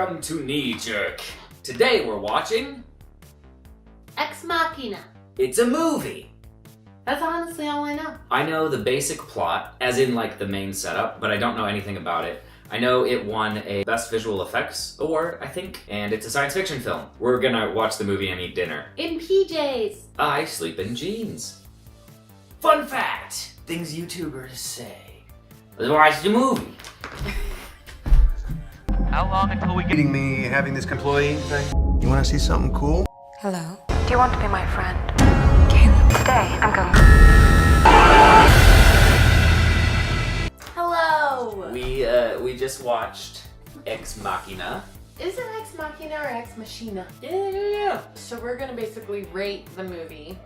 Welcome to KneeJerk. Today we're watching Ex Machina. It's a movie. That's honestly all I know. I know the basic plot, as in like the main setup, but I don't know anything about it. I know it won a Best Visual Effects award, I think, and it's a science fiction film. We're gonna watch the movie and eat dinner. In PJs. I sleep in jeans. Fun fact! Things YouTubers say. Let's watch the movie. How long until we get Meeting me, having this employee thing. You want to see something cool? Hello. Do you want to be my friend? Today, I'm going. Hello. We just watched Ex Machina. Is it Ex Machina or Ex Machina? Yeah. So we're gonna basically rate the movie.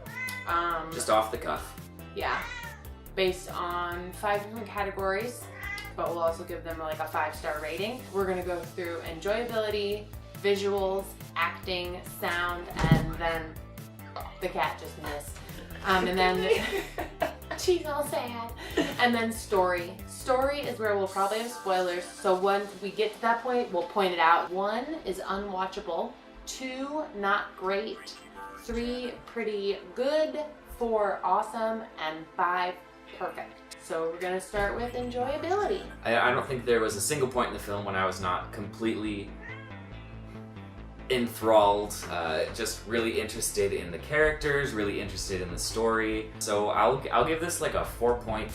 Just off the cuff. Yeah. Based on 5 different categories, but we'll also give them like a 5-star rating. We're gonna go through enjoyability, visuals, acting, sound, and then the cat just missed. And then she's all sad. And then story. Story is where we'll probably have spoilers. So once we get to that point, we'll point it out. 1 is unwatchable. 2, not great. 3, pretty good. 4, awesome. And 5, perfect. So we're gonna start with enjoyability. I don't think there was a single point in the film when I was not completely enthralled, just really interested in the characters, really interested in the story. So I'll give this like a 4.5.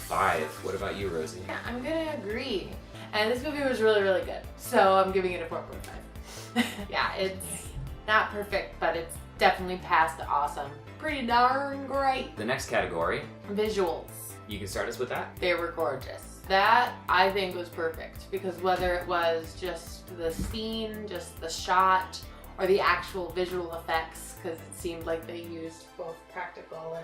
What about you, Rosie? Yeah, I'm gonna agree. And this movie was really, really good. So I'm giving it a 4.5. Yeah, it's not perfect, but it's definitely past awesome. Pretty darn great. The next category, Visuals. you can start us with that. They were gorgeous. That, I think, was perfect because whether it was just the scene, just the shot, or the actual visual effects, because it seemed like they used both practical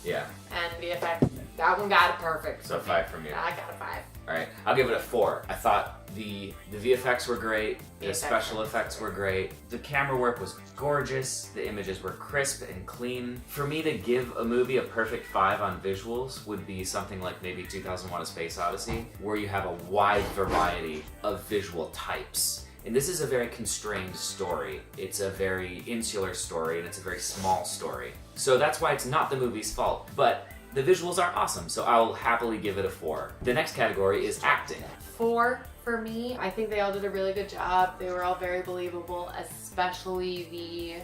Yeah. and VFX. That one got it perfect. So 5 from you. I got a 5. All right, I'll give it a 4. I thought the VFX were great, the special effects were great, the camera work was gorgeous, the images were crisp and clean. For me to give a movie a perfect 5 on visuals would be something like maybe 2001: A Space Odyssey, where you have a wide variety of visual types. And this is a very constrained story. It's a very insular story, and it's a very small story. So that's why it's not the movie's fault. But the visuals are awesome, so I'll happily give it a 4. The next category is acting. 4 for me. I think they all did a really good job. They were all very believable, especially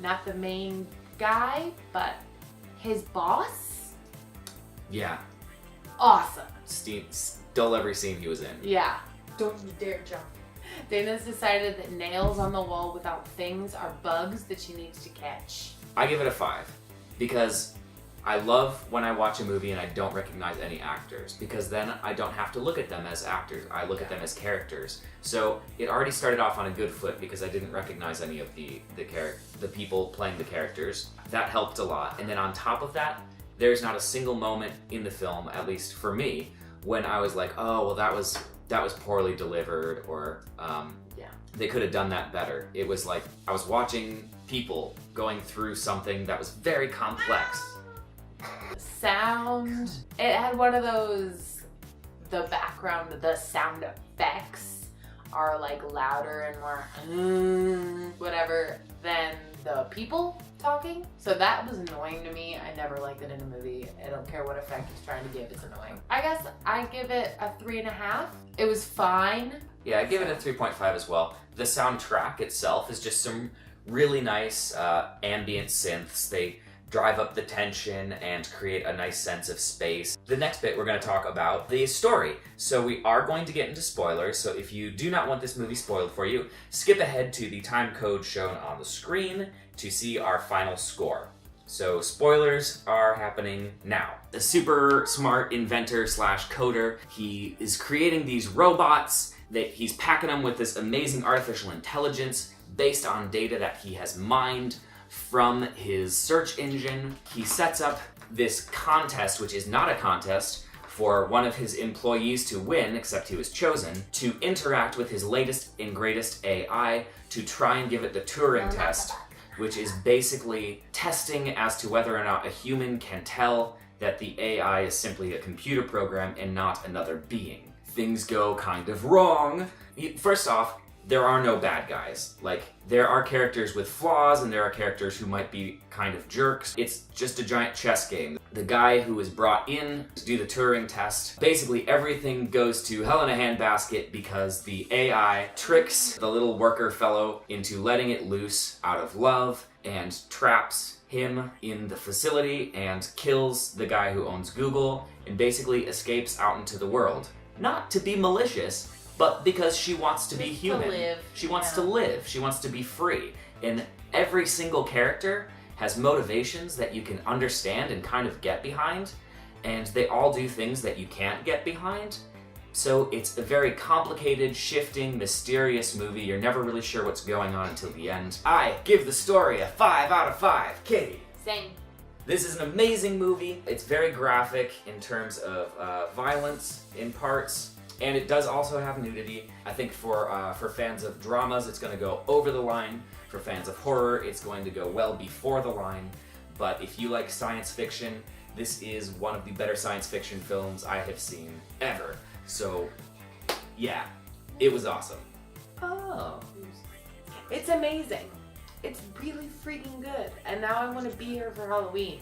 not the main guy, but his boss. Yeah. Awesome. Stole every scene he was in. Yeah. Don't you dare jump. Dana's decided that nails on the wall without things are bugs that she needs to catch. I give it a 5 because I love when I watch a movie and I don't recognize any actors, because then I don't have to look at them as actors. I look at them as characters. So it already started off on a good foot because I didn't recognize any of the people playing the characters. That helped a lot. And then on top of that, there's not a single moment in the film, at least for me, when I was like, oh, well, that was poorly delivered, or they could have done that better. It was like I was watching people going through something that was very complex. Sound. It had one of those, the background, the sound effects are like louder and more whatever than the people talking. So that was annoying to me. I never liked it in a movie. I don't care what effect it's trying to give, it's annoying. I guess I give it a 3.5. It was fine. Yeah, I give it a 3.5 as well. The soundtrack itself is just some really nice ambient synths. They drive up the tension and create a nice sense of space. The next bit, we're going to talk about the story. So we are going to get into spoilers, so if you do not want this movie spoiled for you, skip ahead to the time code shown on the screen to see our final score. So spoilers are happening now. A super smart inventor slash coder, he is creating these robots that he's packing them with this amazing artificial intelligence based on data that he has mined from his search engine. He sets up this contest, which is not a contest, for one of his employees to win, except he was chosen, to interact with his latest and greatest AI to try and give it the Turing test, which is basically testing as to whether or not a human can tell that the AI is simply a computer program and not another being. Things go kind of wrong. First off, there are no bad guys. Like, there are characters with flaws and there are characters who might be kind of jerks. It's just a giant chess game. The guy who is brought in to do the Turing test, basically everything goes to hell in a handbasket because the AI tricks the little worker fellow into letting it loose out of love and traps him in the facility and kills the guy who owns Google and basically escapes out into the world. Not to be malicious, but because she wants to be human. live, She wants yeah. to live. She wants to be free. And every single character has motivations that you can understand and kind of get behind, and they all do things that you can't get behind. So it's a very complicated, shifting, mysterious movie. You're never really sure what's going on until the end. I give the story a 5 out of 5. Katie. Same. This is an amazing movie. It's very graphic in terms of violence in parts, and it does also have nudity. I think for fans of dramas, it's going to go over the line. For fans of horror, it's going to go well before the line. But if you like science fiction, this is one of the better science fiction films I have seen ever. So, yeah, it was awesome. Oh. It's amazing. It's really freaking good. And now I want to be here for Halloween.